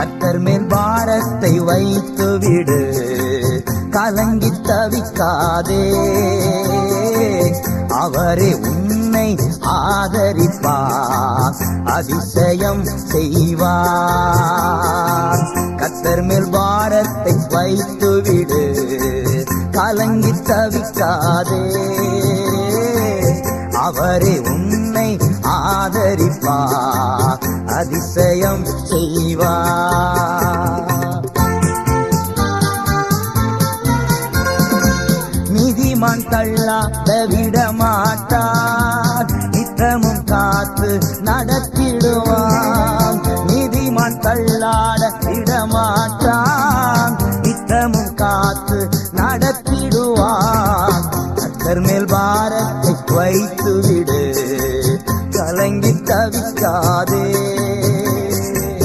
கர்த்தர் மேல் பாரத்தை வைத்து விடு, கலங்கி தவிக்காதே. அவரே உன்னை ஆதரிப்பார், அதிசயம் செய்வார். கர்த்தர் மேல் பாரத்தை வைத்து விடு, கலங்கி தவிக்காதே. அவரே உன்னை ஆதரிப்பார், அதிசயம் செய்வார். நீதிமான் தள்ளாட விடமாட்டார், நித்தமும் காத்து நடத்திடுவான். நீதிமான் தள்ளாட விடமாட்டான், நித்தமும் காத்து நடத்திடுவான்.